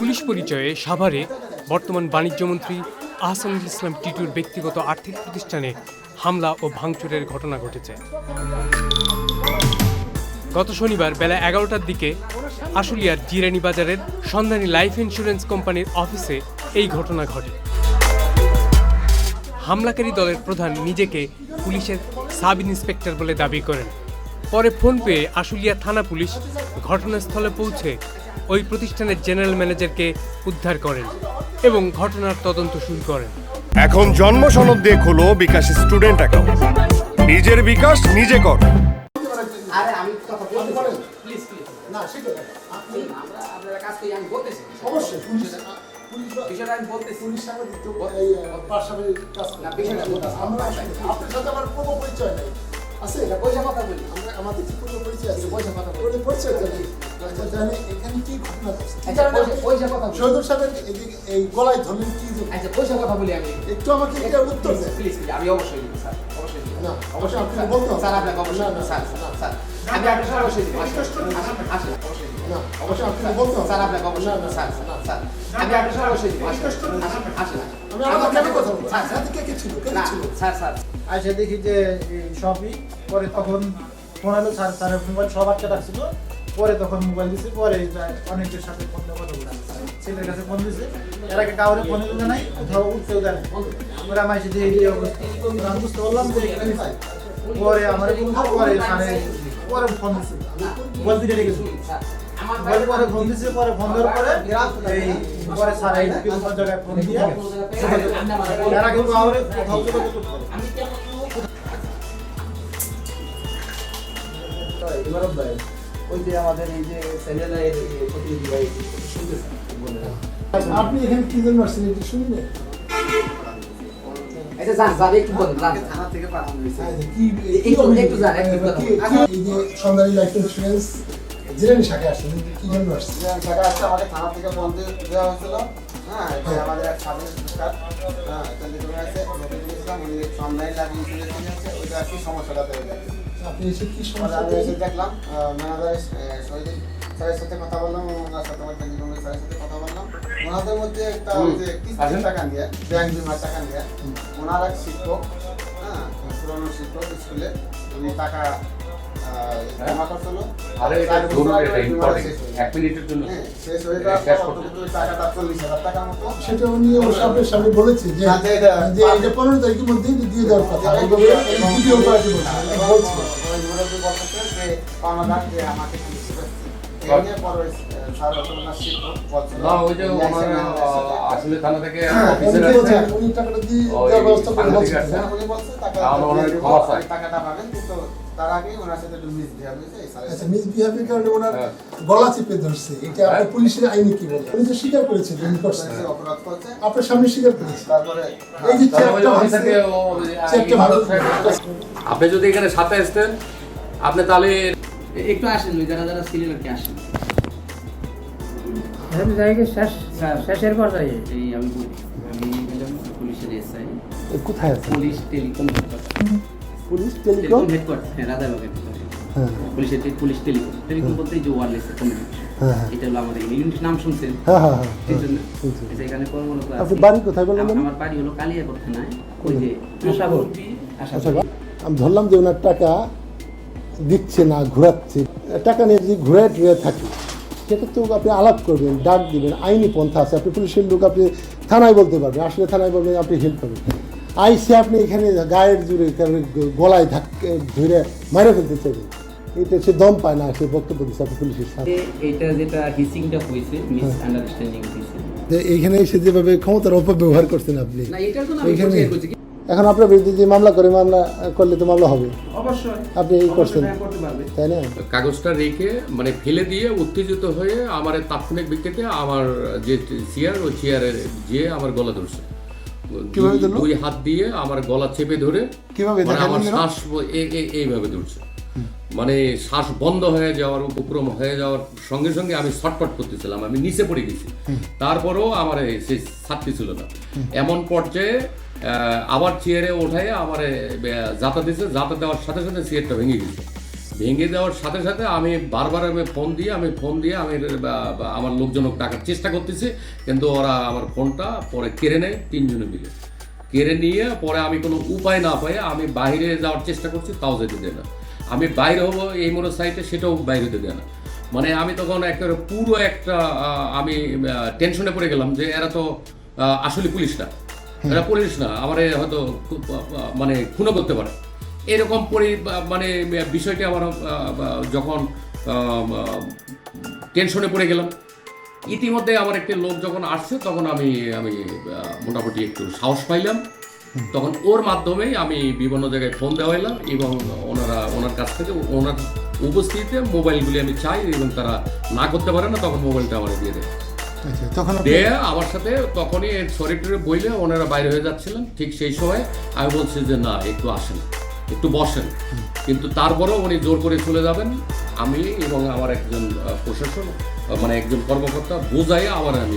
Police পরিচয়ে সাভারে বর্তমান বাণিজ্যমন্ত্রী আহসানুল ইসলাম টিটুর ব্যক্তিগত আর্থিক প্রতিষ্ঠানে হামলা ও ভাঙচুরের ঘটনা ঘটেছে। গত শনিবার বেলা ১১টার দিকে আশুলিয়ার জিরানি বাজারের সন্ধানী লাইফ ইন্স্যুরেন্স কোম্পানির অফিসে এই ঘটনা ঘটে। হামলাকারী দলের প্রধান নিজেকে পুলিশের সাব ইন্সপেক্টর বলে দাবি করেন। পরে ফোন পেয়ে আশুলিয়া থানা পুলিশ ঘটনাস্থলে পৌঁছে ওই প্রতিষ্ঠানের জেনারেল ম্যানেজারকে উদ্ধার করেন এবং ঘটনার তদন্ত শুরু করেন। এখন জন্ম সনদ দিয়ে খোলো বিকাশ স্টুডেন্ট অ্যাকাউন্ট। নিজের বিকাশ নিজে কর। আরে আমি কথা বলতে পারেন প্লিজ না সেটা আপনি আমরা আপনারা কাজ করি আমি বলতেছি অবশ্যই পুলিশ বিষয়টা আমি বলতেছি পুলিশ সামনে এই পাশাপাশি কাজ না বিষয়টা আমরা আপনার সাথে আমার কোনো পরিচয় নাই আছে এটা পয়সা কথা বলি আমরা আমাদের কি কোনো পরিচয় আছে পয়সা কথা বলি পরিচয় জানি আচ্ছা জানি এখানে কি ঘটনা ঘটছে আচ্ছা পয়সা কথা বলি সদর সাহেব এই গলায় ধরলেন কি আচ্ছা পয়সা কথা বলি আমি একটু আমাকে এটা উত্তর দেন প্লিজ আমি অবশ্যই দিব স্যার অবশ্যই দিব না অবশ্যই আপনি বলতে স্যার আপনাকে অবশ্যই স্যার স্যার আমি আপনাকে অবশ্যই দিব আসেন অবশ্যই না অবশ্যই আপনি বলতে স্যার আপনাকে অবশ্যই স্যার স্যার আমি আপনাকে অবশ্যই দিব আসেন আমি আমার কেন কথা বলবো স্যার সাথে কে ছিল স্যার স্যার আচ্ছা দেখি যে সবই পরে তখন ফোন এলো স্যারের মোবাইল সব আটকে রাখছিল পরে তখন মোবাইল দিচ্ছে পরে অনেকের সাথে ফোন দিয়ে কথা বলে ছেলের কাছে ফোন দিচ্ছে এর আগে কাউরে ফোন দিলে নাই কোথাও উঠতেও দেয় না পরে আমার সাথে এই অবস্থা আমি বুঝতে পারলাম যে পরে আমার পরে পরে ফোন দিচ্ছে বলতে রেখেছি পরে ফোন দিচ্ছে পরে ফোন দেওয়ার পরে এই পরে স্যার এই বিভিন্ন জায়গায় ফোন দিয়ে এরা কিন্তু আমার কোথাও যোগাযোগ করতে পারে এবার ভাই ওই যে আমাদের এই যে চ্যানেলের প্রতিনিধি ভাই শুনতেছেন আপনি এখানে কি জন্য আসছেন একটু শুনবেন আচ্ছা স্যার স্যার একটু বলেন থানা থেকে পাঠানো হয়েছে কি একটু জান একটু এই যে সন্ধানী লাইফ ইন্স্যুরেন্স জিরানি শাখায় আসছেন কি জন্য আসছেন টাকা আছে আমাদের থানা থেকে বন্ধ দেওয়া হয়েছিল হ্যাঁ এটা আমাদের এক সাবেক সরকার হ্যাঁ তাহলে তুমি আছে রবিউল ইসলাম উনি সন্ধানী লাইফ ইন্স্যুরেন্স আছে ওইটা কি সমস্যাটা তৈরি হয়েছে আপনি এসে কি সমস্যা আমি এসে দেখলাম ম্যানেজার শহীদ স্যারের সাথে কথা বললাম ওনার সাথে আমার কেন্দ্রীয় স্যারের সাথে কথা বললাম ওনাদের মধ্যে একটা যে কিস্তির টাকা নিয়ে ব্যাংক বিমার টাকা নিয়ে ওনার এক শিক্ষক হ্যাঁ পুরনো শিক্ষক স্কুলে উনি টাকা জমা করছিল আরে এটা ধরুন এটা ইম্পর্টেন্ট 1 মিনিটের জন্য শেষ হয়ে যাওয়ার পর টাকাটা 40,000 টাকার মতো সেটা উনি ওর সামনে বলেছে যে এটা 15 তারিখের মধ্যে দিয়ে দেওয়ার কথা এইভাবে ভিডিও করে বলছে যে পাওনাদার যে আমাকে না ওই যে আসলে থানা থেকে অফিসার আছে উনি টাকাটা দিয়ে দেওয়ার ব্যবস্থা করে বলছে উনি বলছে টাকাটা পাবেন কিন্তু তার আগে ওনার সাথে একটু মিসবিহেভ হয়েছে আচ্ছা মিসবিহেভের কারণে ওনার গলা চেপে ধরছে এটা আপনি পুলিশের আইনে কি বলেন উনি তো স্বীকার করেছেন উনি করছেন অপরাধ করছে আপনার সামনে স্বীকার করেছে তারপরে এই যে চেকটা ভালো আপনি যদি এখানে সাথে আসতেন আপনি তাহলে একটু আসেন যারা যারা ছিলেন আর কি আসেন শেষের পর্যায়ে এই আমি হলাম পুলিশের এসআই কোথায় আছে police telecom police telecom headquarter হ্যাঁ রাজাবাগ পুলিশের পুলিশ টেলিকম বলতে যে ওয়ারলেস কমিউনিকেশন এটা হলো আমাদের ইউনিট নাম শুনছেন এই জন্য এখানে কর্মরত আছে আপনি বাড়ি কোথায় বললেন আমার বাড়ি হলো কালিয়াকোট থানায় ওই যে আশাগর আমি ধরলাম যে ওনার টাকা দিচ্ছে না ঘোরাচ্ছে টাকা নিয়ে যদি ঘুরে থাকে সেটা তো আপনি আলাপ করবেন ডাক দিবেন আইনি পন্থা আছে আপনি পুলিশের লোক আপনি থানায় বলতে পারবেন আসলে থানায় বলবেন আপনি হেল্প করবেন আইসে আপনি এখানে গায়ের জুড়ে গলায় ধরে মারে ফেলতে চাইবেন এটা সে দম পায় না সে বক্তব্য দিচ্ছে আপনি পুলিশের সাথে এটা যেটা হিসিংটা হয়েছে মিস আন্ডারস্ট্যান্ডিং হয়েছে এইখানে এসে যেভাবে ক্ষমতার অপব্যবহার করছেন আপনি না এটা তো না আমি বুঝিয়ে বলছি এখন আপনার বিরুদ্ধে যে মামলা করলে তো মামলা হবে অবশ্যই আপনি এই করছেন তাই না কাগজটা রেখে মানে ফেলে দিয়ে উত্তেজিত হয়ে আমার তাৎক্ষণিক ভিত্তিতে আমার যে চেয়ার ওই চেয়ারের যে আমার গলা ধরছে দুই হাত দিয়ে আমার গলা চেপে ধরে আমার শ্বাস এইভাবে ধরছে মানে শ্বাস বন্ধ হয়ে যাওয়ার উপক্রম হয়ে যাওয়ার সঙ্গে সঙ্গে আমি ছটফট করতেছিলাম আমি নিচে পড়ে গেছি তারপরেও আমার সে ছাড়তে ছিল না এমন পর্যায়ে আবার চেয়ারে ওঠায় আমার যাতা দিয়েছে যাতা দেওয়ার সাথে সাথে চেয়ারটা ভেঙে গেছে ভেঙে দেওয়ার সাথে সাথে আমি বারবার ফোন দিয়ে আমার লোকজনকে ডাকার চেষ্টা করতেছি, কিন্তু ওরা আমার ফোনটা পরে কেড়ে নেয় 3 জনে মিলে। কেড়ে নিয়ে পরে আমি কোনো উপায় না পাই আমি বাইরে যাওয়ার চেষ্টা করছি, তাও যেতে দেয় না। আমি বাইরে হবো এই মোড়ের সাইডে, সেটাও বাইরে যেতে দেয় না। মানে আমি তখন একেবারে পুরো একটা আমি টেনশনে পড়ে গেলাম যে এরা তো আসলে পুলিশ না, এরা পুলিশ না, আমার হয়তো মানে খুনও করতে পারে। এরকম মানে বিষয়টি আমার যখন টেনশনে পড়ে গেলাম, ইতিমধ্যে আমার একটি লোক যখন আসছে তখন আমি মোটামুটি একটু সাহস পাইলাম। তখন ওর মাধ্যমেই আমি বিভিন্ন জায়গায় ফোন দেওয়া হলাম এবং ওনার কাছ থেকে ওনার উপস্থিতিতে মোবাইলগুলি আমি চাই এবং তারা না করতে পারে না, তখন মোবাইলটা আমার দিয়ে দেয়। আচ্ছা, তখন দিয়ে আমার সাথে তখনই সরিটরে বইলে ওনারা বাইরে হয়ে যাচ্ছিলেন। ঠিক সেই সময় আমি বলছি যে না, একটু আসেন, একটু বসেন, কিন্তু তারপরেও উনি জোর করে চলে যাবেন। আমি এবং আমার একজন প্রশাসন মানে একজন কর্মকর্তা বোঝাই আবার আমি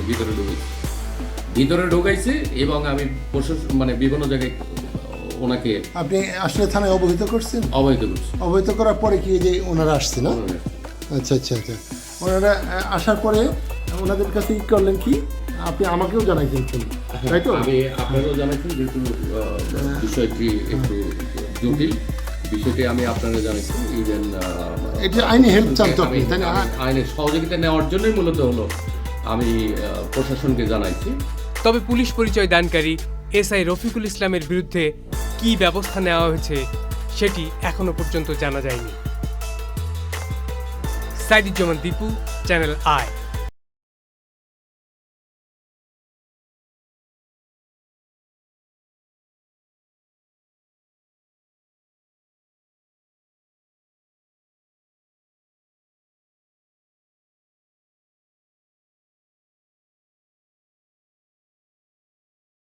ভিতরে ঢুকাইছি এবং আমি প্রশাসন মানে বিভিন্ন জায়গায় ওনাকে আপনি আসলে থানায় অবহিত করছেন? অবহিত করছি। অবহিত করার পরে কি যে ওনারা আসছে না? আচ্ছা আচ্ছা আচ্ছা, ওনারা আসার পরে ওনাদের কাছে কি করলেন, কি আপনি আমাকেও জানাইছেন, তাই তো? আমি আপনারাও জানাইছেন, যেহেতু বিষয়টি একটু জটিল, বিষয়টি আমি আপনারা জানাইছি। ইভেন এটা আইনি হেল্প চান তো আপনি, তাই না? আইনের সহযোগিতা নেওয়ার জন্যই মূলত হলো আমি প্রশাসনকে জানাইছি। তবে পুলিশ পরিচয় দানকারী এসআই রফিকুল ইসলামের বিরুদ্ধে কী ব্যবস্থা নেওয়া হয়েছে সেটি এখনো পর্যন্ত জানা যায়নি। Saiduzzaman Dipu, channel I.